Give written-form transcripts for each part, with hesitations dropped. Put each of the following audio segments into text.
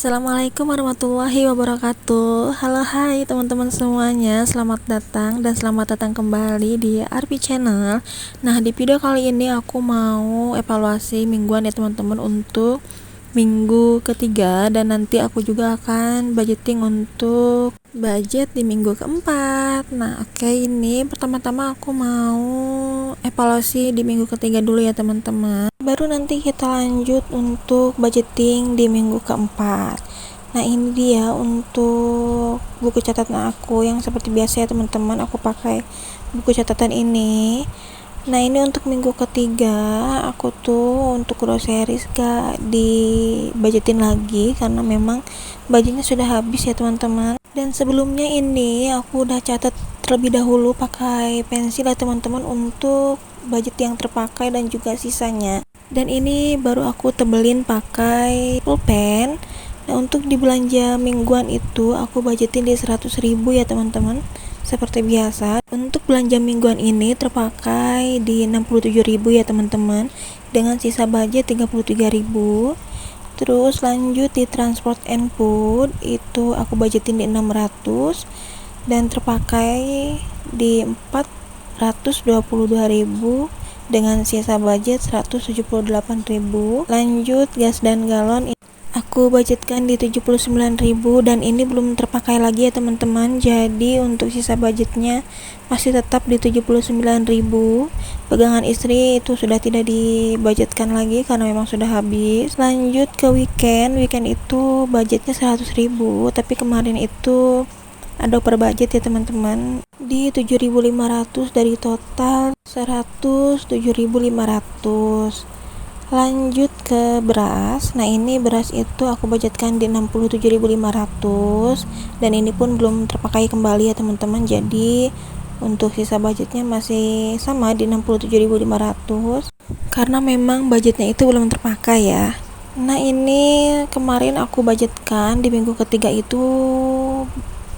Assalamualaikum warahmatullahi wabarakatuh. Halo hai teman-teman semuanya, selamat datang dan selamat datang kembali di RP Channel. Nah, di video kali ini aku mau evaluasi mingguan ya teman-teman untuk minggu ketiga, dan nanti aku juga akan budgeting untuk budget di minggu keempat. Nah, oke, ini pertama-tama aku mau evaluasi di minggu ketiga dulu ya teman-teman, baru nanti kita lanjut untuk budgeting di minggu keempat. Nah, ini dia untuk buku catatan aku yang seperti biasa ya teman-teman, aku pakai buku catatan ini. Nah, ini untuk minggu ketiga aku tuh untuk groceries gak dibudgetin lagi karena memang budgetnya sudah habis ya teman-teman. Dan sebelumnya ini aku udah catat terlebih dahulu pakai pensil ya teman-teman untuk budget yang terpakai dan juga sisanya. Dan ini baru aku tebelin pakai pulpen. Nah, untuk di belanja mingguan itu aku budgetin di 100.000 ya teman-teman. Seperti biasa, untuk belanja mingguan ini terpakai di 67.000 ya teman-teman, dengan sisa budget 33.000. Terus lanjut di transport and food itu aku budgetin di 600 dan terpakai di 422.000 dengan sisa budget 178.000. Lanjut gas dan galon aku budgetkan di 79.000 dan ini belum terpakai lagi ya teman-teman. Jadi untuk sisa budgetnya masih tetap di 79.000. Pegangan istri itu sudah tidak dibudgetkan lagi karena memang sudah habis. Lanjut ke weekend itu budgetnya 100.000, tapi kemarin itu ada per budget ya teman-teman di 7.500 dari total 107.500. Lanjut ke beras. Nah, ini beras itu aku budgetkan di 67.500 dan ini pun belum terpakai kembali ya teman-teman. Jadi untuk sisa budgetnya masih sama di 67.500 karena memang budgetnya itu belum terpakai ya. Nah, ini kemarin aku budgetkan di minggu ketiga itu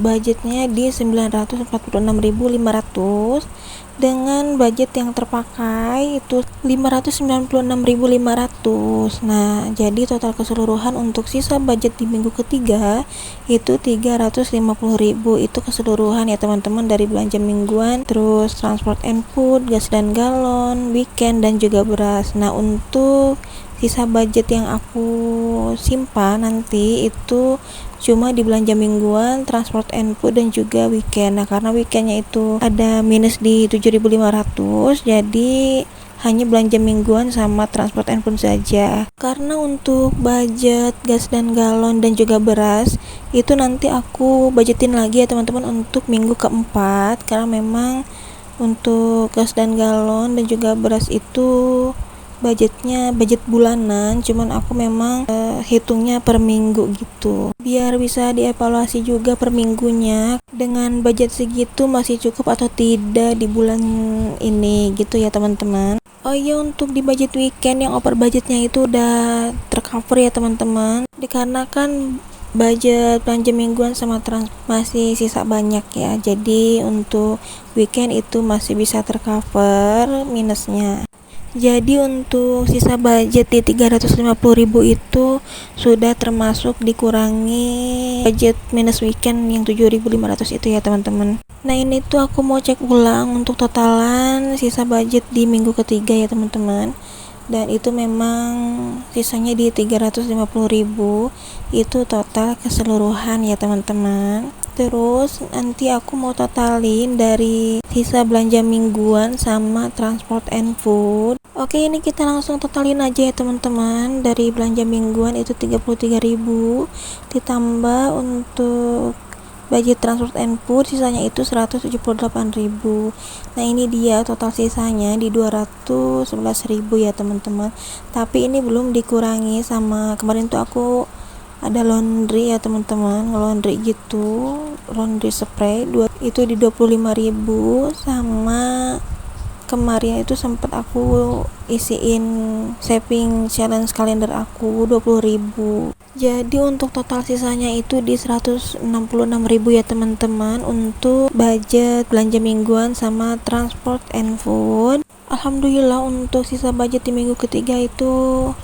budgetnya di 946.500 dengan budget yang terpakai itu 596.500. Nah, jadi total keseluruhan untuk sisa budget di minggu ketiga itu 350.000. Itu keseluruhan ya teman-teman dari belanja mingguan, terus transport and food, gas dan galon, weekend dan juga beras. Nah, untuk sisa budget yang aku simpan nanti itu cuma di belanja mingguan, transport and food dan juga weekend. Nah, karena weekendnya itu ada minus di 7.500, jadi hanya belanja mingguan sama transport and food saja. Karena untuk budget gas dan galon dan juga beras itu nanti aku budgetin lagi ya teman-teman untuk minggu keempat, karena memang untuk gas dan galon dan juga beras itu budgetnya budget bulanan, cuman aku memang hitungnya per minggu gitu biar bisa dievaluasi juga per minggunya dengan budget segitu masih cukup atau tidak di bulan ini gitu ya teman-teman. Oh iya, untuk di budget weekend yang over budgetnya itu udah tercover ya teman-teman, dikarenakan budget belanja mingguan sama masih sisa banyak ya, jadi untuk weekend itu masih bisa tercover minusnya. Jadi untuk sisa budget di 350.000 itu sudah termasuk dikurangi budget minus weekend yang 7.500 itu ya teman-teman. Nah, ini tuh aku mau cek ulang untuk totalan sisa budget di minggu ketiga ya teman-teman. Dan itu memang sisanya di 350.000 itu total keseluruhan ya teman-teman. Terus nanti aku mau totalin dari sisa belanja mingguan sama transport and food. Oke, ini kita langsung totalin aja ya teman-teman. Dari belanja mingguan itu 33.000 ditambah untuk budget transport and food sisanya itu 178.000. Nah, ini dia total sisanya di 211.000 ya teman-teman. Tapi ini belum dikurangi sama kemarin tuh aku ada laundry ya teman-teman, laundry gitu, laundry spray itu di 25.000, sama kemarin itu sempat aku isiin saving challenge kalender aku 20.000. Jadi untuk total sisanya itu di 166.000 ya teman-teman untuk budget belanja mingguan sama transport and food. Alhamdulillah untuk sisa budget di minggu ketiga itu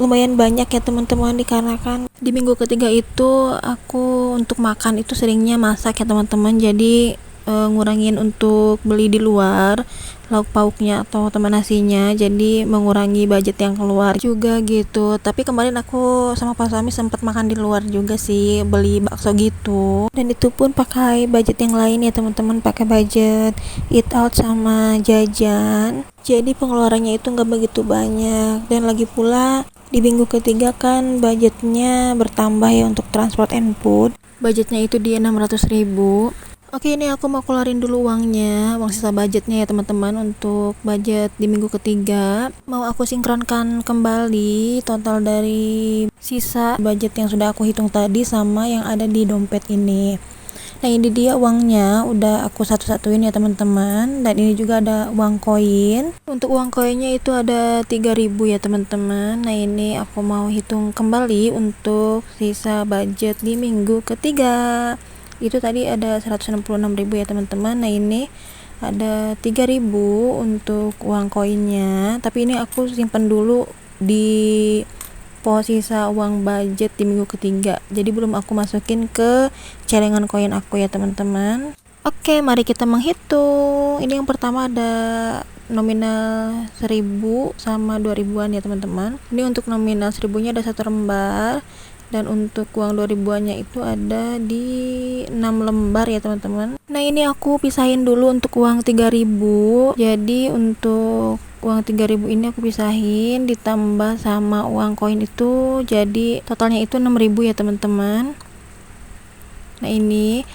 lumayan banyak ya teman-teman, dikarenakan di minggu ketiga itu aku untuk makan itu seringnya masak ya teman-teman, jadi ngurangin untuk beli di luar lauk pauknya atau teman nasinya, jadi mengurangi budget yang keluar juga gitu. Tapi kemarin aku sama Pak suami sempat makan di luar juga sih, beli bakso gitu, dan itu pun pakai budget yang lain ya teman-teman, pakai budget eat out sama jajan, jadi pengeluarannya itu nggak begitu banyak. Dan lagi pula di minggu ketiga kan budgetnya bertambah ya untuk transport and food, budgetnya itu di 600.000. Oke, ini aku mau keluarin dulu uangnya, uang sisa budgetnya ya teman-teman. Untuk budget di minggu ketiga mau aku sinkronkan kembali total dari sisa budget yang sudah aku hitung tadi sama yang ada di dompet ini. Nah, ini dia uangnya, udah aku satu-satuin ya teman-teman. Dan ini juga ada uang koin. Untuk uang koinnya itu ada 3.000 ya teman-teman. Nah, ini aku mau hitung kembali untuk sisa budget di minggu ketiga. Itu tadi ada 166.000 ya teman-teman. Nah, ini ada 3.000 untuk uang koinnya, tapi ini aku simpan dulu di pos sisa uang budget di minggu ketiga, jadi belum aku masukin ke celengan koin aku ya teman-teman. Oke, mari kita menghitung. Ini yang pertama ada nominal 1.000 sama 2.000-an ya teman-teman. Ini untuk nominal 1.000-nya ada 1 lembar, dan untuk uang 2.000-annya itu ada di 6 lembar ya teman-teman. Nah, ini aku pisahin dulu untuk uang 3.000. Jadi untuk uang 3.000 ini aku pisahin ditambah sama uang koin itu, jadi totalnya itu 6.000 ya teman-teman. Nah, ini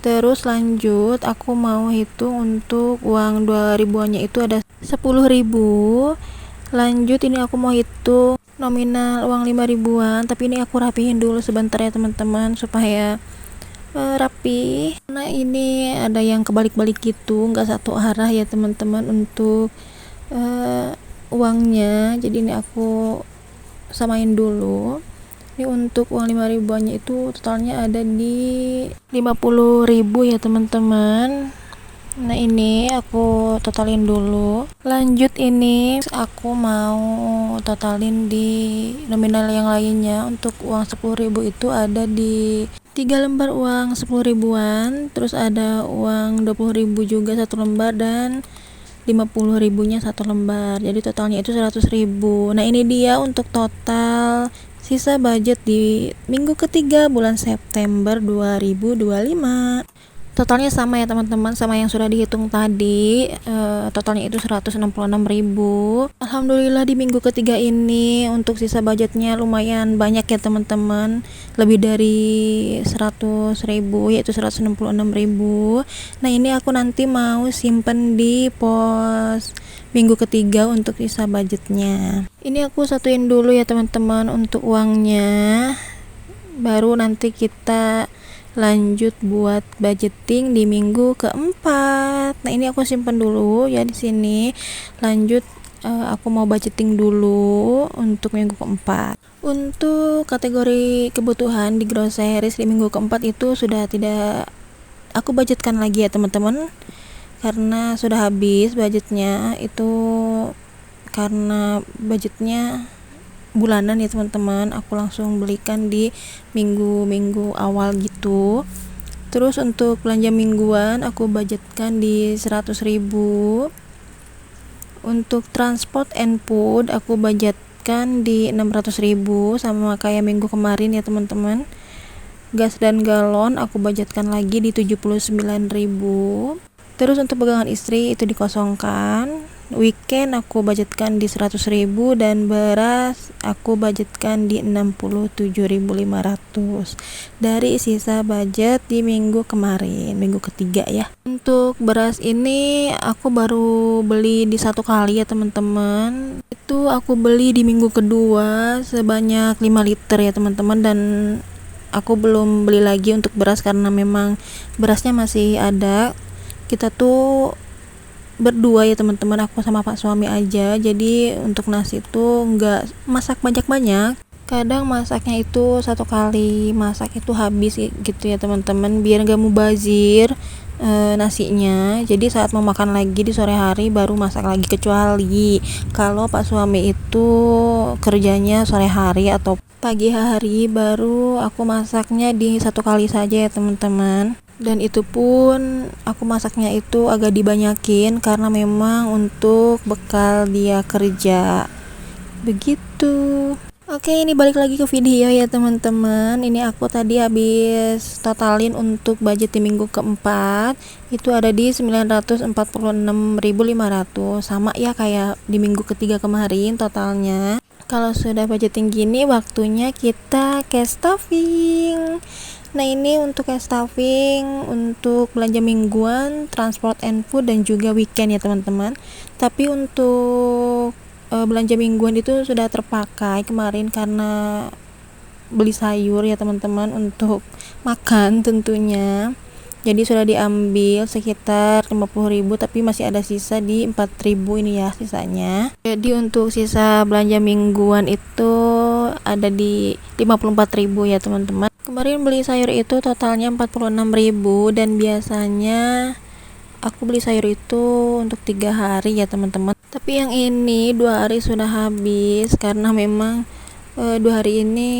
terus lanjut aku mau hitung untuk uang 2.000-annya itu ada 10.000. Lanjut ini aku mau hitung nominal uang 5.000-an, tapi ini aku rapihin dulu sebentar ya teman-teman supaya rapi. Nah, ini ada yang kebalik-balik gitu, nggak satu arah ya teman-teman untuk uangnya, jadi ini aku samain dulu. Ini untuk uang 5.000-annya itu totalnya ada di 50.000 ya teman-teman. Nah, ini aku totalin dulu. Lanjut ini aku mau totalin di nominal yang lainnya. Untuk uang 10.000 itu ada di 3 lembar uang 10.000-an, terus ada uang 20.000 juga 1 lembar, dan 50.000-nya 1 lembar, jadi totalnya itu 100.000. Nah, ini dia untuk total sisa budget di minggu ketiga bulan September 2025. Totalnya sama ya teman-teman sama yang sudah dihitung tadi, totalnya itu 166.000. Alhamdulillah di minggu ketiga ini untuk sisa budgetnya lumayan banyak ya teman-teman, lebih dari 100.000 yaitu 166.000. Nah, ini aku nanti mau simpen di pos minggu ketiga untuk sisa budgetnya. Ini aku satuin dulu ya teman-teman untuk uangnya, baru nanti kita lanjut buat budgeting di minggu keempat. Nah, ini aku simpan dulu ya di sini. Lanjut aku mau budgeting dulu untuk minggu keempat. Untuk kategori kebutuhan di groceries di minggu keempat itu sudah tidak aku budgetkan lagi ya teman-teman, karena sudah habis budgetnya itu, karena budgetnya bulanan ya teman-teman, aku langsung belikan di minggu awal gitu. Terus untuk belanja mingguan aku budgetkan di 100.000. Untuk transport and food aku budgetkan di 600.000 sama kayak minggu kemarin ya teman-teman. Gas dan galon aku budgetkan lagi di 79.000. Terus untuk pegangan istri itu dikosongkan. Weekend aku budgetkan di 100.000, dan beras aku budgetkan di 67.500 dari sisa budget di minggu kemarin, minggu ketiga ya. Untuk beras ini aku baru beli di 1 kali ya teman-teman. Itu aku beli di minggu kedua sebanyak 5 liter ya teman-teman, dan aku belum beli lagi untuk beras karena memang berasnya masih ada. Kita tuh berdua ya teman-teman, aku sama Pak suami aja, jadi untuk nasi tuh nggak masak banyak-banyak. Kadang masaknya itu satu kali masak itu habis gitu ya teman-teman, biar gak mubazir nasinya. Jadi saat mau makan lagi di sore hari baru masak lagi, kecuali kalau pak suami itu kerjanya sore hari atau pagi hari, baru aku masaknya di satu kali saja ya teman-teman. Dan itu pun aku masaknya itu agak dibanyakin karena memang untuk bekal dia kerja begitu. Oke, ini balik lagi ke video ya teman-teman. Ini aku tadi habis totalin untuk budget di minggu keempat, itu ada di 946.500, sama ya kayak di minggu ketiga kemarin totalnya. Kalau sudah budgeting gini, waktunya kita cash stuffing. Nah, ini untuk cash stuffing untuk belanja mingguan, transport and food, dan juga weekend ya teman-teman. Tapi untuk belanja mingguan itu sudah terpakai kemarin karena beli sayur ya teman-teman untuk makan tentunya. Jadi sudah diambil sekitar 50.000, tapi masih ada sisa di 4.000 ini ya sisanya. Jadi untuk sisa belanja mingguan itu ada di 54.000 ya teman-teman. Kemarin beli sayur itu totalnya 46.000, dan biasanya aku beli sayur itu untuk 3 hari ya teman-teman. Tapi yang ini 2 hari sudah habis karena memang 2 hari ini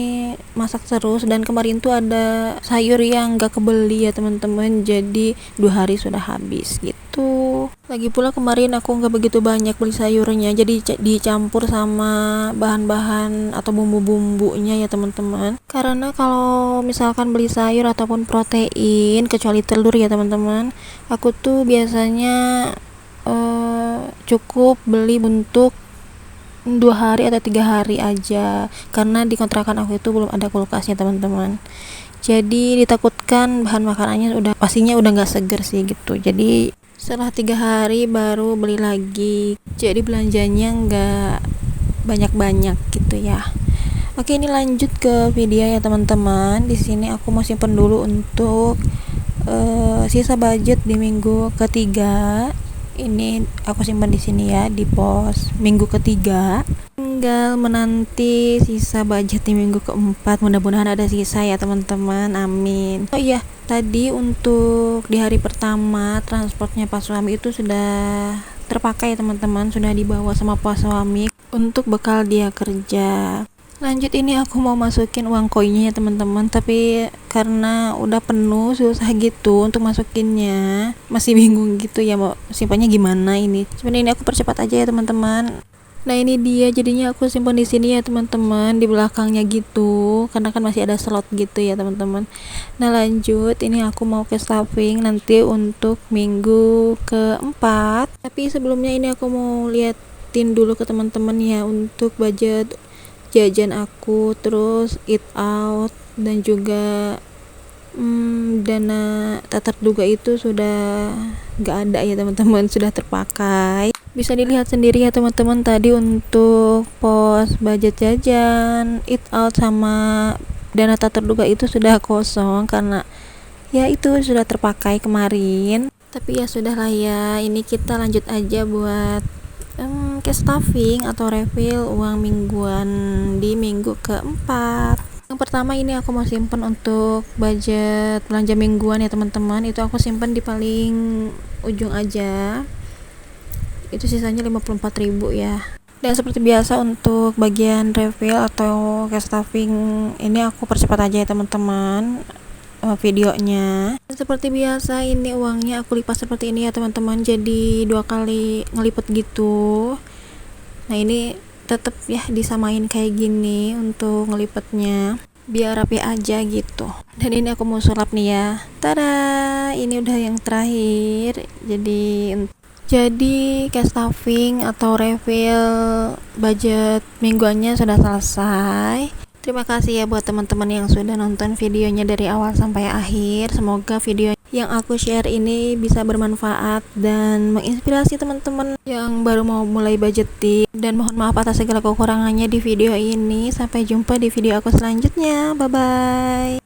masak terus, dan kemarin tuh ada sayur yang gak kebeli ya teman-teman, jadi 2 hari sudah habis gitu. Lagi pula kemarin aku gak begitu banyak beli sayurnya, jadi dicampur sama bahan-bahan atau bumbu-bumbunya ya teman-teman. Karena kalau misalkan beli sayur ataupun protein, kecuali telur ya teman-teman, aku tuh biasanya cukup beli untuk 2 hari atau 3 hari aja, karena di kontrakan aku itu belum ada kulkasnya teman-teman. Jadi ditakutkan bahan makanannya pastinya udah gak seger sih gitu. Jadi setelah 3 hari baru beli lagi. Jadi belanjanya gak banyak-banyak gitu ya. Oke, ini lanjut ke video ya teman-teman. Di sini aku mau simpen dulu untuk sisa budget di minggu ketiga. Ini aku simpan di sini ya, di pos minggu ketiga. Tinggal menanti sisa budget di minggu keempat. Mudah-mudahan ada sisa ya teman-teman, amin. Oh iya, tadi untuk di hari pertama transportnya Pak Suami itu sudah terpakai teman-teman, sudah dibawa sama Pak Suami untuk bekal dia kerja. Lanjut, ini aku mau masukin uang koinnya ya teman-teman, tapi karena udah penuh susah gitu untuk masukinnya, masih bingung gitu ya mau simpannya gimana ini. Cuman ini aku percepat aja ya teman-teman. Nah, ini dia jadinya aku simpan di sini ya teman-teman, di belakangnya gitu, karena kan masih ada slot gitu ya teman-teman. Nah, lanjut, ini aku mau ke stuffing nanti untuk minggu keempat. Tapi sebelumnya ini aku mau liatin dulu ke teman-teman ya untuk budget jajan aku, terus eat out, dan juga dana tak terduga itu sudah gak ada ya teman-teman, sudah terpakai. Bisa dilihat sendiri ya teman-teman, tadi untuk pos budget jajan, eat out, sama dana tak terduga itu sudah kosong karena ya itu sudah terpakai kemarin. Tapi ya sudah lah ya, ini kita lanjut aja buat cash stuffing atau refill uang mingguan di minggu keempat. Yang pertama ini aku mau simpen untuk budget belanja mingguan ya teman-teman, itu aku simpen di paling ujung aja, itu sisanya 54.000 ya. Dan seperti biasa untuk bagian refill atau cash stuffing ini aku percepat aja ya teman-teman videonya. Dan seperti biasa ini uangnya aku lipat seperti ini ya teman-teman, jadi 2 kali ngelipet gitu. Nah, ini tetap ya disamain kayak gini untuk ngelipetnya biar rapi aja gitu. Dan ini aku mau sulap nih ya, tada, ini udah yang terakhir. Jadi cash stuffing atau refill budget mingguannya sudah selesai. Terima kasih ya buat teman-teman yang sudah nonton videonya dari awal sampai akhir. Semoga video yang aku share ini bisa bermanfaat dan menginspirasi teman-teman yang baru mau mulai budgeting. Dan mohon maaf atas segala kekurangannya di video ini. Sampai jumpa di video aku selanjutnya. Bye bye.